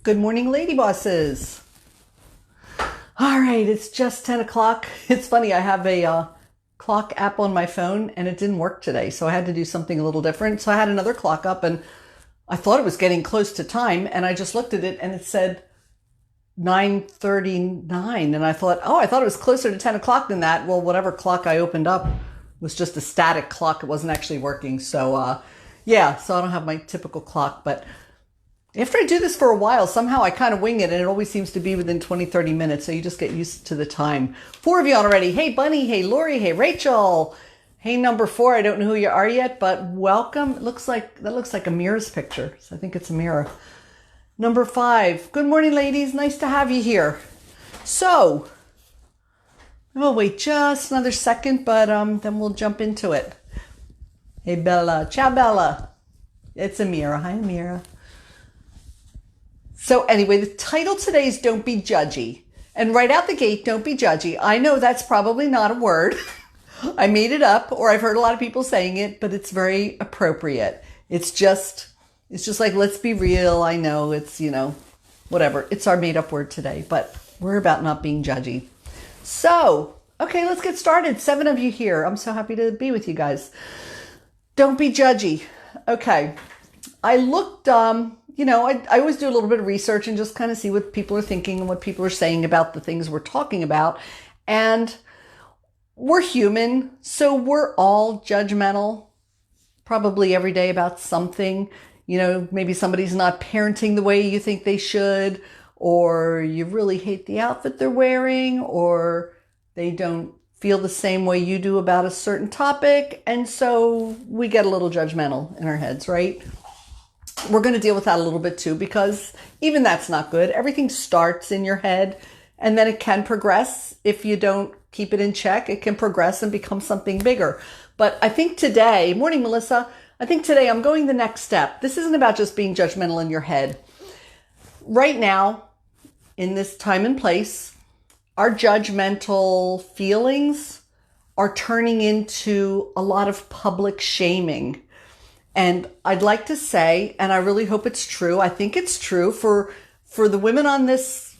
Good morning, lady bosses. All right, it's just 10 o'clock. It's funny, I have a clock app on my phone and it didn't work today, so I had to do something a little different. So I had another clock up and I thought it was getting close to time, and I just looked at it and it said 9:39, and I thought, oh, I thought it was closer to 10 o'clock than that. Well, whatever clock I opened up was just a static clock. It wasn't actually working. So yeah, so I don't have my typical clock, but after I do this for a while, somehow I kind of wing it, and it always seems to be within 20, 30 minutes. So you just get used to the time. 4 of you on already. Hey, Bunny. Hey, Lori. Hey, Rachel. Hey, number 4. I don't know who you are yet, but welcome. That looks like a mirror's picture. So I think it's a mirror. Number 5. Good morning, ladies. Nice to have you here. So we'll wait just another second, but then we'll jump into it. Hey, Bella. Ciao, Bella. It's Amira. Hi, Amira. So anyway, the title today is Don't Be Judgy. And right out the gate, don't be judgy. I know that's probably not a word. I made it up, or I've heard a lot of people saying it, but it's very appropriate. It's just like, let's be real. I know it's, whatever. It's our made up word today, but we're about not being judgy. So, okay, let's get started. 7 of you here. I'm so happy to be with you guys. Don't be judgy. Okay. I looked, I always do a little bit of research and just kind of see what people are thinking and what people are saying about the things we're talking about. And we're human, so we're all judgmental, probably every day about something. Maybe somebody's not parenting the way you think they should, or you really hate the outfit they're wearing, or they don't feel the same way you do about a certain topic. And so we get a little judgmental in our heads, right? We're going to deal with that a little bit too, because even that's not good. Everything starts in your head, and then it can progress. If you don't keep it in check, it can progress and become something bigger. But I think today, morning, Melissa, I think today I'm going the next step. This isn't about just being judgmental in your head. Right now, in this time and place, our judgmental feelings are turning into a lot of public shaming. And I'd like to say, and I really hope it's true, I think it's true for the women on this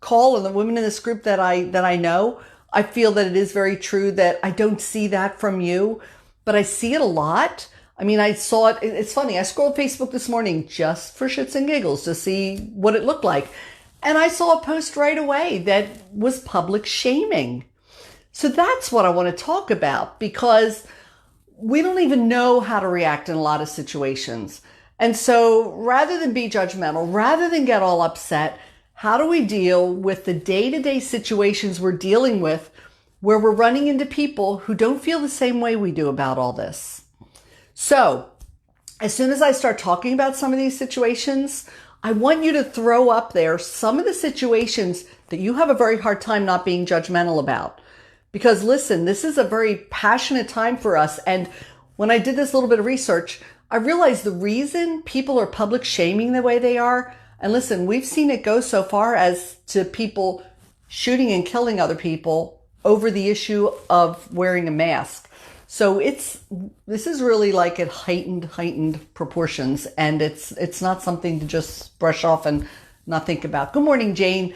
call and the women in this group that I know, I feel that it is very true that I don't see that from you, but I see it a lot. I mean, I saw it. It's funny. I scrolled Facebook this morning just for shits and giggles to see what it looked like. And I saw a post right away that was public shaming. So that's what I want to talk about, because we don't even know how to react in a lot of situations. And so rather than be judgmental, rather than get all upset, how do we deal with the day-to-day situations we're dealing with where we're running into people who don't feel the same way we do about all this? So as soon as I start talking about some of these situations, I want you to throw up there some of the situations that you have a very hard time not being judgmental about. Because listen, this is a very passionate time for us. And when I did this little bit of research, I realized the reason people are public shaming the way they are, and listen, we've seen it go so far as to people shooting and killing other people over the issue of wearing a mask. So this is really like at heightened proportions, and it's not something to just brush off and not think about. Good morning, Jane.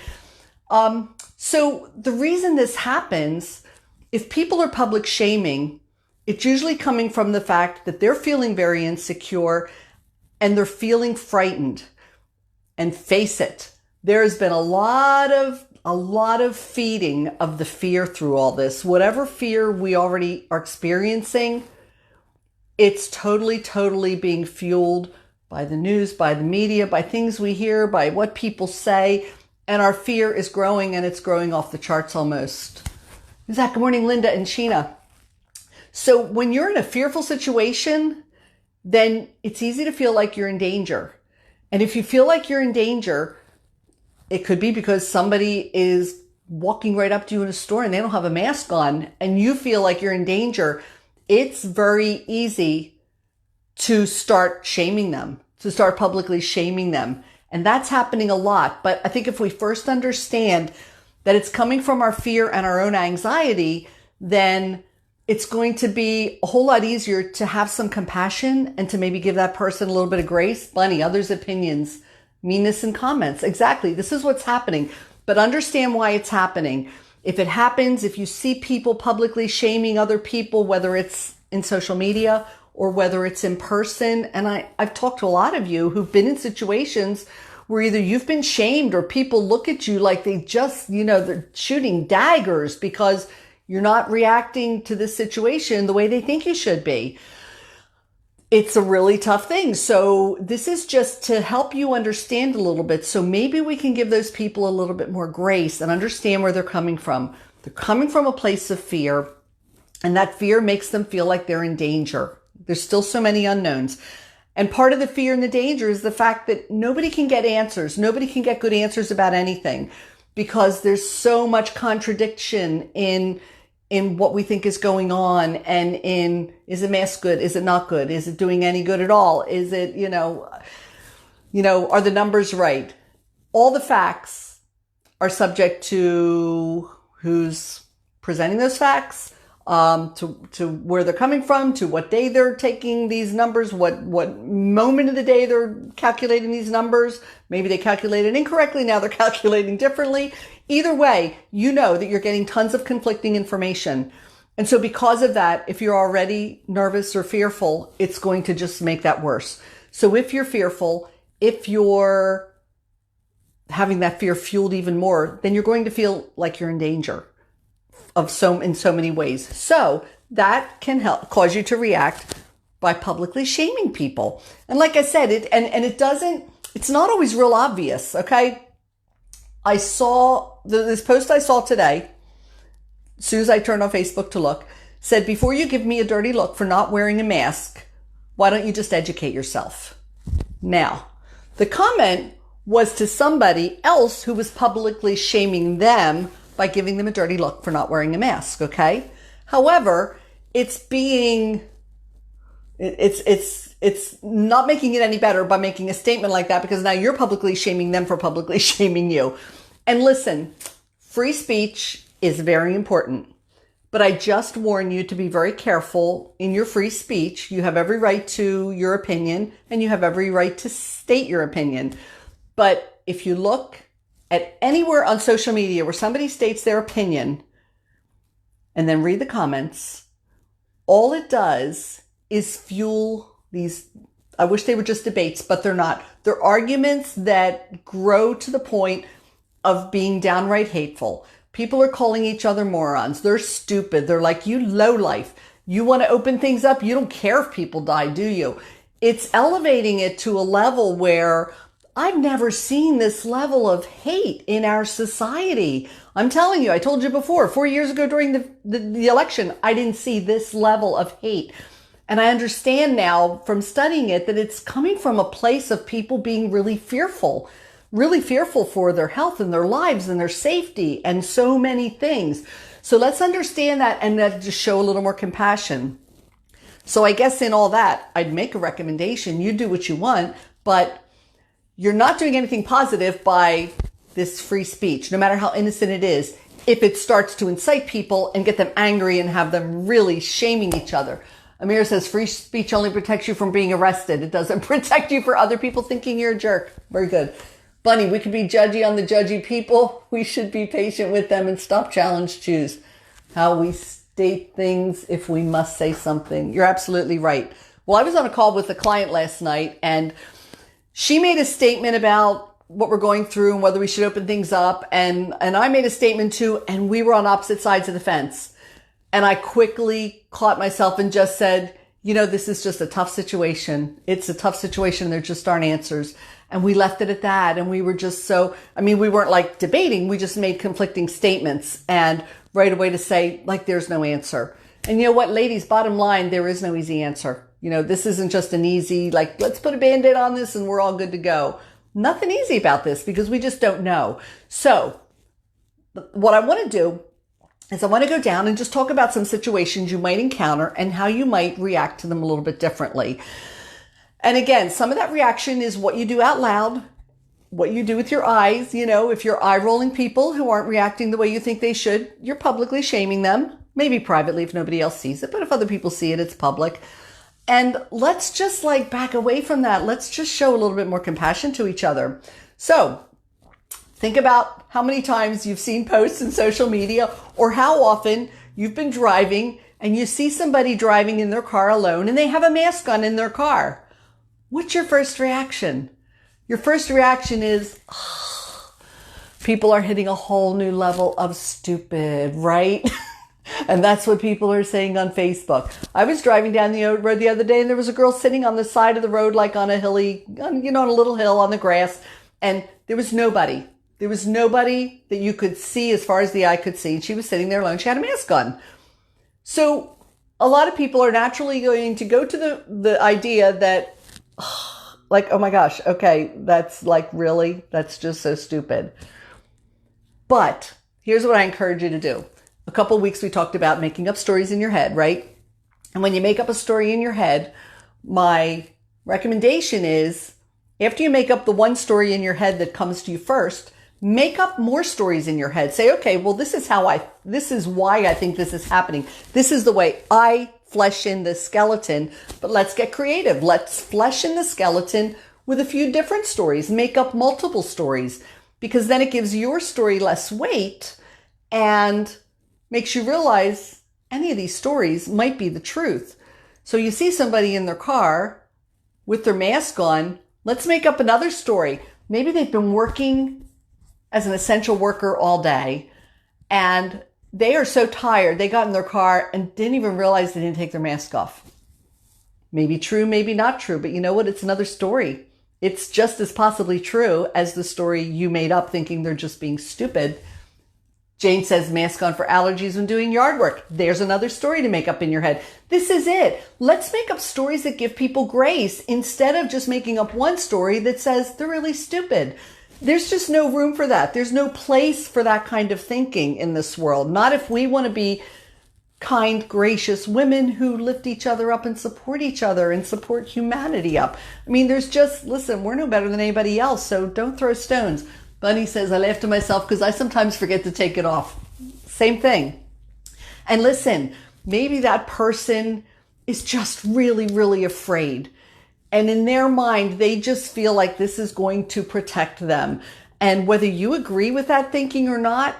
So the reason this happens, if people are public shaming, it's usually coming from the fact that they're feeling very insecure and they're feeling frightened. And face it, there's been a lot of feeding of the fear through all this. Whatever fear we already are experiencing, it's totally being fueled by the news, by the media, by things we hear, by what people say. And our fear is growing, and it's growing off the charts almost. Zach, good morning, Linda and Sheena. So when you're in a fearful situation, then it's easy to feel like you're in danger. And if you feel like you're in danger, it could be because somebody is walking right up to you in a store and they don't have a mask on, and you feel like you're in danger. It's very easy to start shaming them, to start publicly shaming them. And that's happening a lot. But I think if we first understand that it's coming from our fear and our own anxiety, then it's going to be a whole lot easier to have some compassion and to maybe give that person a little bit of grace. Bunny, others' opinions meanness in comments. Exactly. This is what's happening. But understand why it's happening. If it happens, if you see people publicly shaming other people, whether it's in social media or whether it's in person, and I've talked to a lot of you who've been in situations where either you've been shamed or people look at you like they just, they're shooting daggers because you're not reacting to this situation the way they think you should be. It's a really tough thing. So this is just to help you understand a little bit. So maybe we can give those people a little bit more grace and understand where they're coming from. They're coming from a place of fear, and that fear makes them feel like they're in danger. There's still so many unknowns. And part of the fear and the danger is the fact that nobody can get answers. Nobody can get good answers about anything because there's so much contradiction in what we think is going on, and is the mask good? Is it not good? Is it doing any good at all? Is it, are the numbers right? All the facts are subject to who's presenting those facts, to where they're coming from, to what day they're taking these numbers, what moment of the day they're calculating these numbers. Maybe they calculated incorrectly. Now they're calculating differently. Either way, you know that you're getting tons of conflicting information. And so because of that, if you're already nervous or fearful, it's going to just make that worse. So if you're fearful, if you're having that fear fueled even more, then you're going to feel like you're in danger in so many ways. So that can cause you to react by publicly shaming people. And like I said, it's not always real obvious. Okay. I saw this post I saw today, as soon as I turned on Facebook to look, said, before you give me a dirty look for not wearing a mask, why don't you just educate yourself? Now, the comment was to somebody else who was publicly shaming them by giving them a dirty look for not wearing a mask, okay? However, it's not making it any better by making a statement like that, because now you're publicly shaming them for publicly shaming you. And listen, free speech is very important, but I just warn you to be very careful in your free speech. You have every right to your opinion, and you have every right to state your opinion. But if you look at anywhere on social media where somebody states their opinion and then read the comments, all it does is fuel these, I wish they were just debates, but they're not. They're arguments that grow to the point of being downright hateful. People are calling each other morons. They're stupid. They're like, you lowlife. You want to open things up? You don't care if people die, do you? It's elevating it to a level where I've never seen this level of hate in our society. I'm telling you, I told you before, 4 years ago during the election, I didn't see this level of hate. And I understand now from studying it that it's coming from a place of people being really fearful for their health and their lives and their safety and so many things. So let's understand that and then just show a little more compassion. So I guess in all that, I'd make a recommendation. You do what you want, but you're not doing anything positive by this free speech, no matter how innocent it is, if it starts to incite people and get them angry and have them really shaming each other. Amir says free speech only protects you from being arrested. It doesn't protect you for other people thinking you're a jerk. Very good. Bunny, we could be judgy on the judgy people. We should be patient with them and stop challenge choose how we state things if we must say something. You're absolutely right. Well, I was on a call with a client last night, and she made a statement about what we're going through and whether we should open things up. And I made a statement too, and we were on opposite sides of the fence. And I quickly caught myself and just said, this is just a tough situation. It's a tough situation. There just aren't answers. And we left it at that. And we were just we weren't like debating. We just made conflicting statements and right away to say, like, there's no answer. And you know what, ladies, bottom line, there is no easy answer. This isn't just an easy, like, let's put a Band-Aid on this and we're all good to go. Nothing easy about this because we just don't know. So what I want to do is I want to go down and just talk about some situations you might encounter and how you might react to them a little bit differently. And again, some of that reaction is what you do out loud, what you do with your eyes. If you're eye rolling people who aren't reacting the way you think they should, you're publicly shaming them, maybe privately if nobody else sees it. But if other people see it, it's public. And let's just like back away from that. Let's just show a little bit more compassion to each other. So think about how many times you've seen posts in social media, or how often you've been driving and you see somebody driving in their car alone and they have a mask on in their car. What's your first reaction? Your first reaction is, oh, people are hitting a whole new level of stupid, right? And that's what people are saying on Facebook. I was driving down the road the other day and there was a girl sitting on the side of the road, like on a hilly, on a little hill on the grass. And there was nobody. There was nobody that you could see as far as the eye could see. She was sitting there alone. She had a mask on. So a lot of people are naturally going to go to the idea that, like, oh my gosh, okay, that's like, really? That's just so stupid. But here's what I encourage you to do. A couple of weeks we talked about making up stories in your head, right? And when you make up a story in your head, my recommendation is, after you make up the one story in your head that comes to you first, make up more stories in your head. Say, okay, well, this is why I think this is happening. This is the way I flesh in the skeleton, but let's get creative. Let's flesh in the skeleton with a few different stories. Make up multiple stories, because then it gives your story less weight and makes you realize any of these stories might be the truth. So you see somebody in their car with their mask on, let's make up another story. Maybe they've been working as an essential worker all day and they are so tired, they got in their car and didn't even realize they didn't take their mask off. Maybe true, maybe not true, but you know what? It's another story. It's just as possibly true as the story you made up thinking they're just being stupid. Jane says mask on for allergies when doing yard work. There's another story to make up in your head. This is it. Let's make up stories that give people grace instead of just making up one story that says they're really stupid. There's just no room for that. There's no place for that kind of thinking in this world. Not if we want to be kind, gracious women who lift each other up and support each other and support humanity up. I mean, listen, we're no better than anybody else, so don't throw stones. Bunny says, I laugh to myself because I sometimes forget to take it off. Same thing. And listen, maybe that person is just really, really afraid. And in their mind, they just feel like this is going to protect them. And whether you agree with that thinking or not,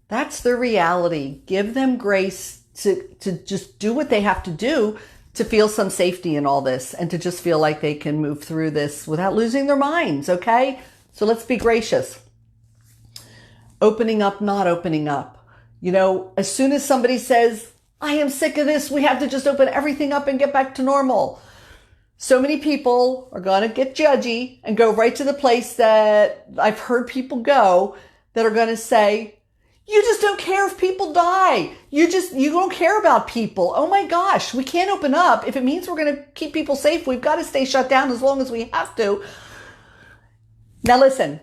that's their reality. Give them grace to just do what they have to do to feel some safety in all this and to just feel like they can move through this without losing their minds, okay? So let's be gracious. Opening up, not opening up. As soon as somebody says, I am sick of this, we have to just open everything up and get back to normal. So many people are going to get judgy and go right to the place that I've heard people go that are going to say, you just don't care if people die. You don't care about people. Oh my gosh, we can't open up. If it means we're going to keep people safe, we've got to stay shut down as long as we have to. Now listen.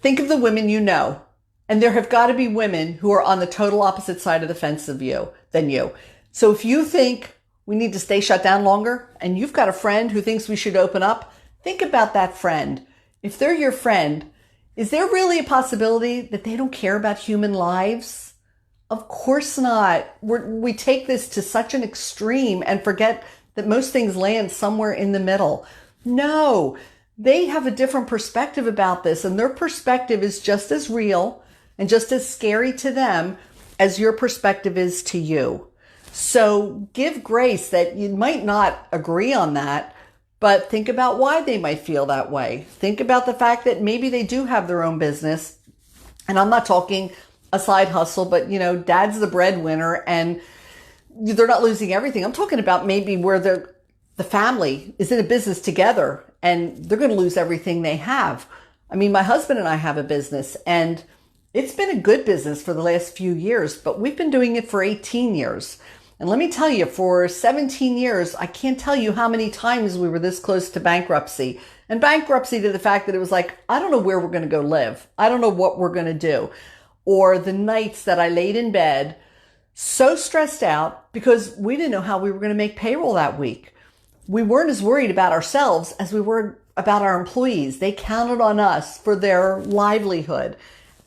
Think of the women you know, and there have got to be women who are on the total opposite side of the fence than you. So if you think we need to stay shut down longer and you've got a friend who thinks we should open up, think about that friend. If they're your friend, is there really a possibility that they don't care about human lives? Of course not. We take this to such an extreme and forget that most things land somewhere in the middle. No. They have a different perspective about this, and their perspective is just as real and just as scary to them as your perspective is to you. So give grace that you might not agree on that, but think about why they might feel that way. Think about the fact that maybe they do have their own business. And I'm not talking a side hustle, but dad's the breadwinner and they're not losing everything. I'm talking about maybe where the family is in a business together and they're going to lose everything they have. I mean, my husband and I have a business and it's been a good business for the last few years, but we've been doing it for 18 years. And let me tell you, for 17 years, I can't tell you how many times we were this close to bankruptcy. And bankruptcy to the fact that it was like, I don't know where we're going to go live. I don't know what we're going to do. Or the nights that I laid in bed so stressed out because we didn't know how we were going to make payroll that week. We weren't as worried about ourselves as we were about our employees. They counted on us for their livelihood.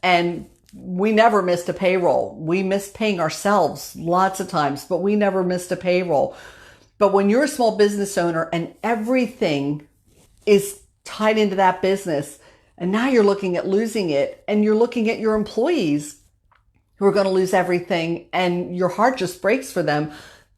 And we never missed a payroll. We missed paying ourselves lots of times, but we never missed a payroll. But when you're a small business owner and everything is tied into that business, and now you're looking at losing it, and you're looking at your employees who are going to lose everything, and your heart just breaks for them,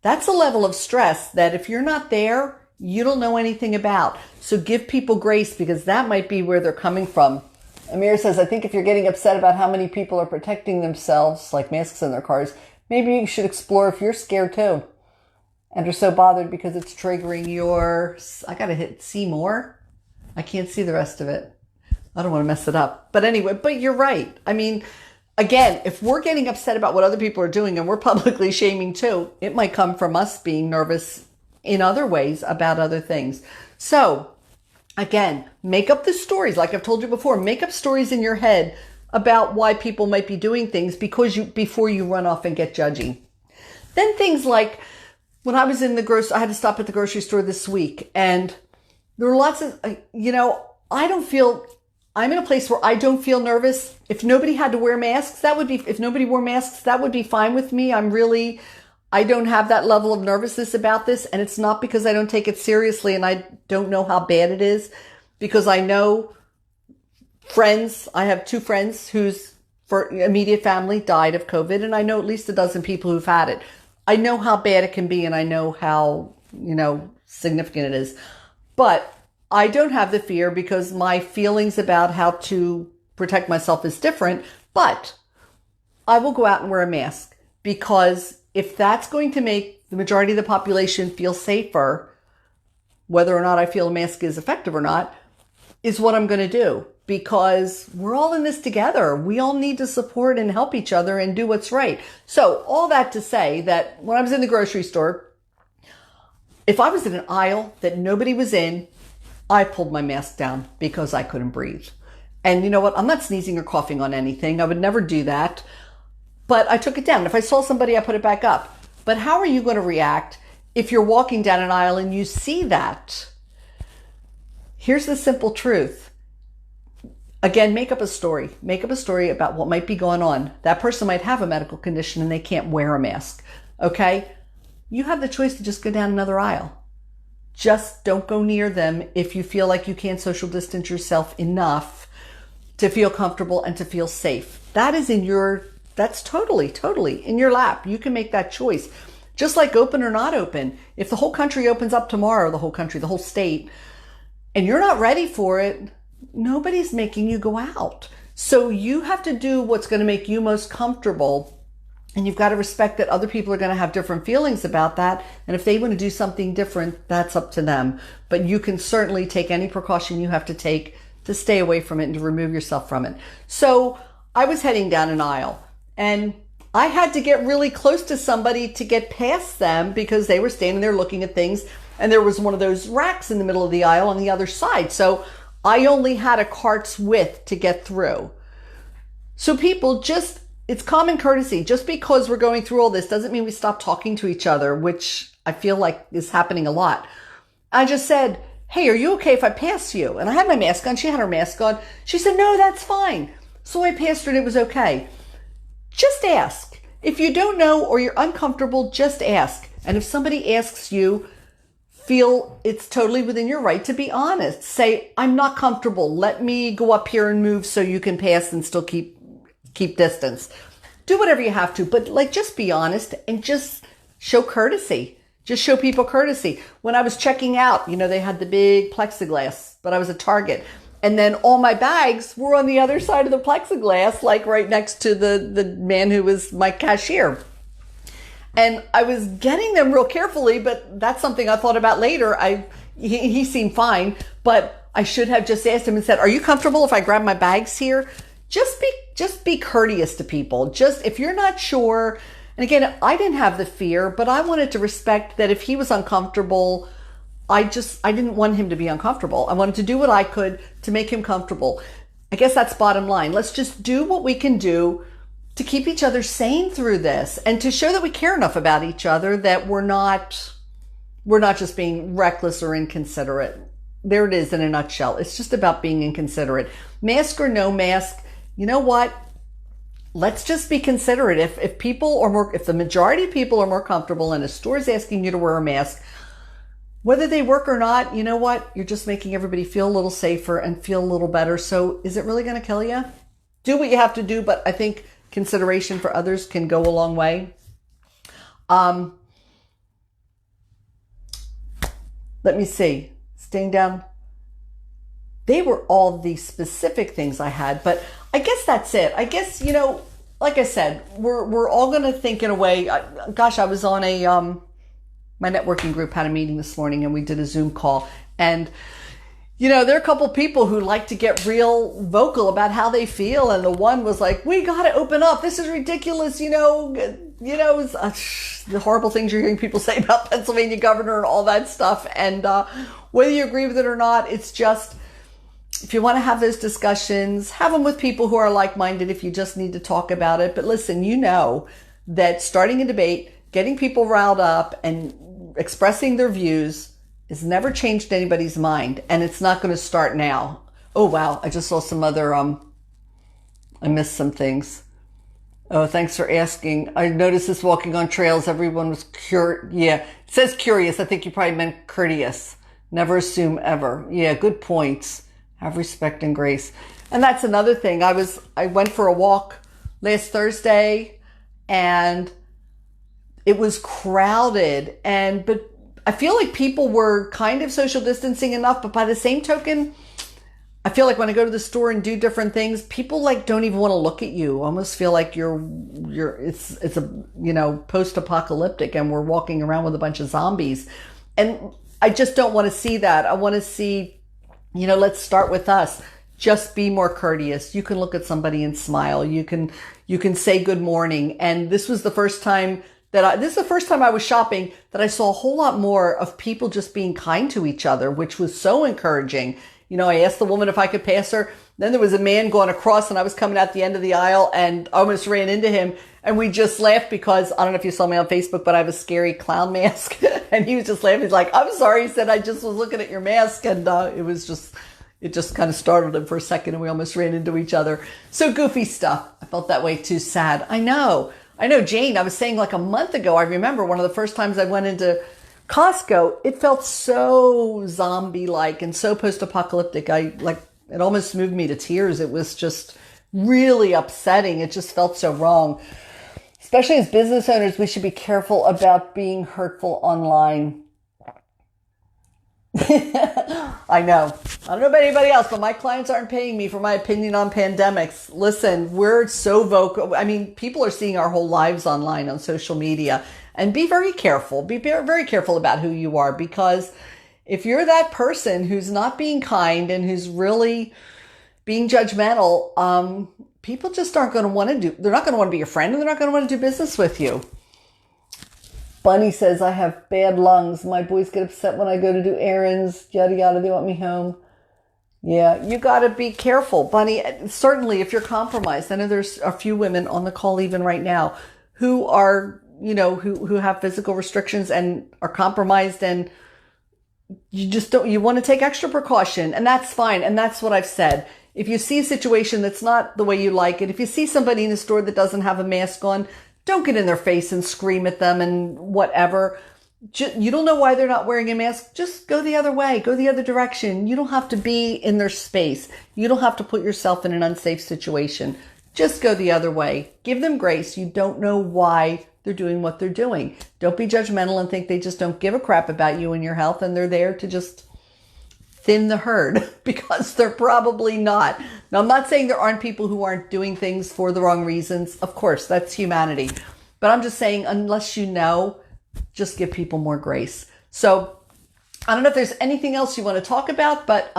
that's a level of stress that if you're not there, you don't know anything about. So give people grace, because that might be where they're coming from. Amir says, I think if you're getting upset about how many people are protecting themselves, like masks in their cars, maybe you should explore if you're scared too. And are so bothered because it's triggering your... I got to hit see more. I can't see the rest of it. I don't want to mess it up. But anyway, but you're right. I mean, again, if we're getting upset about what other people are doing and we're publicly shaming too, it might come from us being nervous in other ways about other things. So again, make up the stories. Like I've told you before, make up stories in your head about why people might be doing things before you run off and get judgy. Then things like, when I was in I had to stop at the grocery store this week, and there were lots of, I'm in a place where I don't feel nervous. If nobody had to wear masks, if nobody wore masks, that would be fine with me. I don't have that level of nervousness about this. And it's not because I don't take it seriously and I don't know how bad it is, because I know I have 2 friends whose immediate family died of COVID, and I know at least a dozen people who've had it. I know how bad it can be, and I know how, significant it is. But I don't have the fear because my feelings about how to protect myself is different. But I will go out and wear a mask, because if that's going to make the majority of the population feel safer, whether or not I feel a mask is effective or not, is what I'm going to do. Because we're all in this together. We all need to support and help each other and do what's right. So all that to say that when I was in the grocery store, if I was in an aisle that nobody was in, I pulled my mask down because I couldn't breathe. And you know what? I'm not sneezing or coughing on anything. I would never do that. But I took it down. If I saw somebody, I put it back up. But how are you going to react if you're walking down an aisle and you see that? Here's the simple truth. Again, make up a story. Make up a story about what might be going on. That person might have a medical condition and they can't wear a mask. Okay? You have the choice to just go down another aisle. Just don't go near them if you feel like you can't social distance yourself enough to feel comfortable and to feel safe. That's totally in your lap. You can make that choice. Just like open or not open. If the whole country opens up tomorrow, the whole state, and you're not ready for it, nobody's making you go out. So you have to do what's going to make you most comfortable. And you've got to respect that other people are going to have different feelings about that. And if they want to do something different, that's up to them. But you can certainly take any precaution you have to take to stay away from it and to remove yourself from it. So I was heading down an aisle and I had to get really close to somebody to get past them because they were standing there looking at things. And there was one of those racks in the middle of the aisle on the other side. So I only had a cart's width to get through. So people it's common courtesy. Just because we're going through all this doesn't mean we stop talking to each other, which I feel like is happening a lot. I just said, hey, are you okay if I pass you? And I had my mask on. She had her mask on. She said, no, that's fine. So I passed her and it was okay. Just ask. If you don't know or you're uncomfortable, just ask. And if somebody asks you, feel it's totally within your right to be honest. Say, I'm not comfortable. Let me go up here and move so you can pass and still keep distance. Do whatever you have to, but just be honest and just show courtesy. Just show people courtesy. When I was checking out, they had the big plexiglass, but I was at Target. And then all my bags were on the other side of the plexiglass, right next to the man who was my cashier. And I was getting them real carefully, but that's something I thought about later. He seemed fine, but I should have just asked him and said, are you comfortable if I grab my bags here? Just be courteous to people. Just if you're not sure, and again, I didn't have the fear, but I wanted to respect that if he was uncomfortable, I didn't want him to be uncomfortable. I wanted to do what I could to make him comfortable. I guess that's bottom line. Let's just do what we can do to keep each other sane through this and to show that we care enough about each other that we're not just being reckless or inconsiderate. There it is in a nutshell. It's just about being inconsiderate. Mask or no mask, you know what? Let's just be considerate. If the majority of people are more comfortable and a store is asking you to wear a mask, whether they work or not, you know what? You're just making everybody feel a little safer and feel a little better. So is it really going to kill you? Do what you have to do, but I think consideration for others can go a long way. Let me see. Staying down. They were all the specific things I had, but I guess that's it. I guess, like I said, we're all going to think in a way. Gosh, I was on my networking group had a meeting this morning and we did a Zoom call. And, there are a couple people who like to get real vocal about how they feel. And the one was like, we got to open up. This is ridiculous. The horrible things you're hearing people say about Pennsylvania governor and all that stuff. And whether you agree with it or not, it's just, if you want to have those discussions, have them with people who are like-minded if you just need to talk about it. But listen, that starting a debate, getting people riled up and expressing their views has never changed anybody's mind. And it's not going to start now. Oh, wow. I just saw some other, I missed some things. Oh, thanks for asking. I noticed this walking on trails. Everyone was Yeah, it says curious. I think you probably meant courteous. Never assume ever. Yeah, good points. Have respect and grace. And that's another thing. I went for a walk last Thursday and it was crowded. But I feel like people were kind of social distancing enough, but by the same token, I feel like when I go to the store and do different things, people don't even want to look at you. I almost feel like it's a post-apocalyptic and we're walking around with a bunch of zombies. And I just don't want to see that. I want to see, let's start with us. Just be more courteous. You can look at somebody and smile. You can say good morning. And this was the first time I was shopping that I saw a whole lot more of people just being kind to each other, which was so encouraging. I asked the woman if I could pass her. Then there was a man going across and I was coming out the end of the aisle and I almost ran into him. And we just laughed because, I don't know if you saw me on Facebook, but I have a scary clown mask. And he was just laughing. He's like, I'm sorry. He said, I just was looking at your mask. And it just kind of startled him for a second and we almost ran into each other. So goofy stuff. I felt that way too. Sad. I know, Jane, I was saying like a month ago, I remember one of the first times I went into Costco, it felt so zombie-like and so post-apocalyptic. It almost moved me to tears. It was just really upsetting. It just felt so wrong. Especially as business owners, we should be careful about being hurtful online. I know. I don't know about anybody else, but my clients aren't paying me for my opinion on pandemics. Listen, we're so vocal. I mean, people are seeing our whole lives online on social media. And be very careful. Be very careful about who you are, because if you're that person who's not being kind and who's really being judgmental, people just aren't going to want to they're not going to want to be your friend and they're not going to want to do business with you. Bunny says, I have bad lungs. My boys get upset when I go to do errands. Yada, yada, they want me home. Yeah, you got to be careful, Bunny. Certainly, if you're compromised. I know there's a few women on the call even right now who are, who have physical restrictions and are compromised, and you want to take extra precaution, and that's fine. And that's what I've said. If you see a situation that's not the way you like it, if you see somebody in the store that doesn't have a mask on, don't get in their face and scream at them and whatever. You don't know why they're not wearing a mask. Just go the other way. Go the other direction. You don't have to be in their space. You don't have to put yourself in an unsafe situation. Just go the other way. Give them grace. You don't know why they're doing what they're doing. Don't be judgmental and think they just don't give a crap about you and your health and they're there to just thin the herd, because they're probably not. Now, I'm not saying there aren't people who aren't doing things for the wrong reasons. Of course, that's humanity. But I'm just saying, unless you know, just give people more grace. So I don't know if there's anything else you want to talk about, but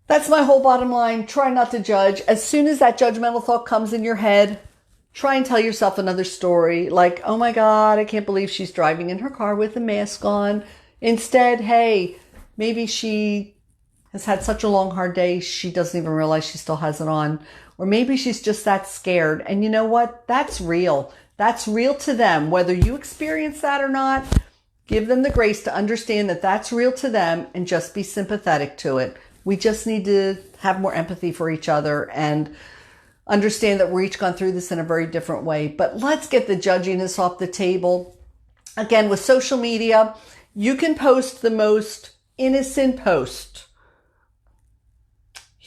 that's my whole bottom line. Try not to judge. As soon as that judgmental thought comes in your head, try and tell yourself another story. Like, oh my God, I can't believe she's driving in her car with a mask on. Instead, hey, maybe she has had such a long, hard day, she doesn't even realize she still has it on. Or maybe she's just that scared. And you know what? That's real. That's real to them. Whether you experience that or not, give them the grace to understand that that's real to them and just be sympathetic to it. We just need to have more empathy for each other and understand that we're each gone through this in a very different way. But let's get the judginess off the table. Again, with social media, You can post the most innocent post.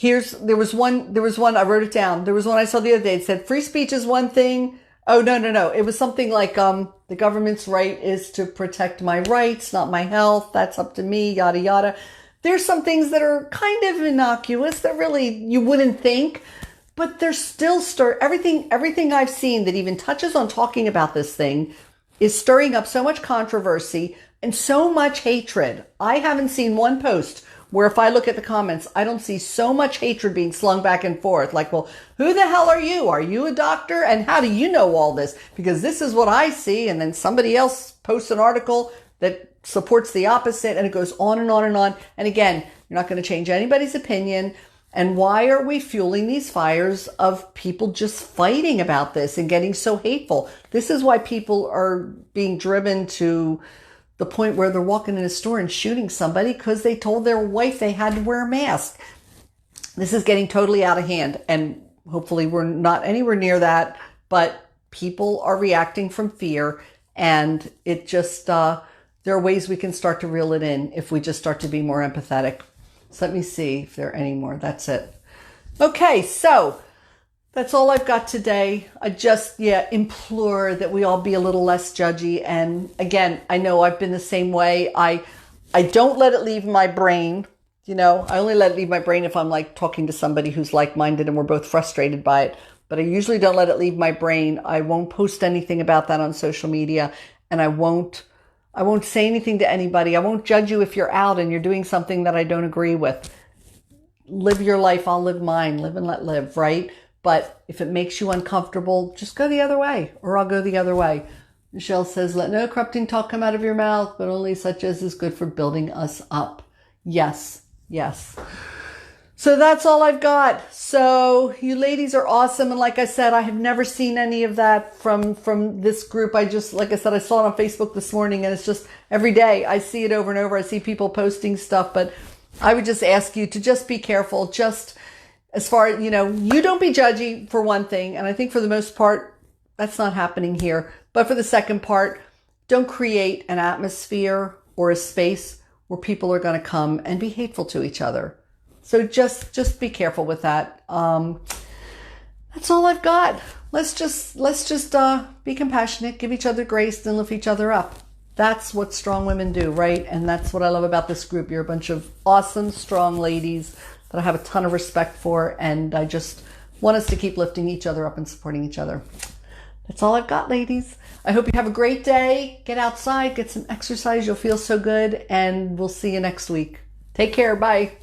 There was one, I wrote it down. There was one I saw the other day. It said, free speech is one thing. Oh, no. It was something like, the government's right is to protect my rights, not my health. That's up to me, yada, yada. There's some things that are kind of innocuous that really you wouldn't think, but they're still everything I've seen that even touches on talking about this thing is stirring up so much controversy and so much hatred. I haven't seen one post where if I look at the comments, I don't see so much hatred being slung back and forth. Like, well, who the hell are you? Are you a doctor? And how do you know all this? Because this is what I see. And then somebody else posts an article that supports the opposite, and it goes on and on and on. And again, you're not going to change anybody's opinion. And why are we fueling these fires of people just fighting about this and getting so hateful? This is why people are being driven to the point where they're walking in a store and shooting somebody because they told their wife they had to wear a mask. This is getting totally out of hand, and hopefully we're not anywhere near that, but people are reacting from fear, and it just, there are ways we can start to reel it in if we just start to be more empathetic. So let me see if there are any more. That's it. Okay, so that's all I've got today. I just, implore that we all be a little less judgy. And again, I know I've been the same way. I don't let it leave my brain. I only let it leave my brain if I'm like talking to somebody who's like-minded and we're both frustrated by it. But I usually don't let it leave my brain. I won't post anything about that on social media, and I won't say anything to anybody. I won't judge you if you're out and you're doing something that I don't agree with. Live your life. I'll live mine. Live and let live, right? But if it makes you uncomfortable, just go the other way, or I'll go the other way. Michelle says, let no corrupting talk come out of your mouth, but only such as is good for building us up. Yes. So that's all I've got. So you ladies are awesome. And like I said, I have never seen any of that from this group. Like I said, I saw it on Facebook this morning, and it's just every day I see it over and over. I see people posting stuff, but I would just ask you to just be careful. Just as far as, you don't be judgy for one thing. And I think for the most part, that's not happening here. But for the second part, don't create an atmosphere or a space where people are going to come and be hateful to each other. So just be careful with that. That's all I've got. Let's just be compassionate, give each other grace, and lift each other up. That's what strong women do, right? And that's what I love about this group. You're a bunch of awesome, strong ladies that I have a ton of respect for, and I just want us to keep lifting each other up and supporting each other. That's all I've got, ladies. I hope you have a great day. Get outside, get some exercise. You'll feel so good, and we'll see you next week. Take care. Bye.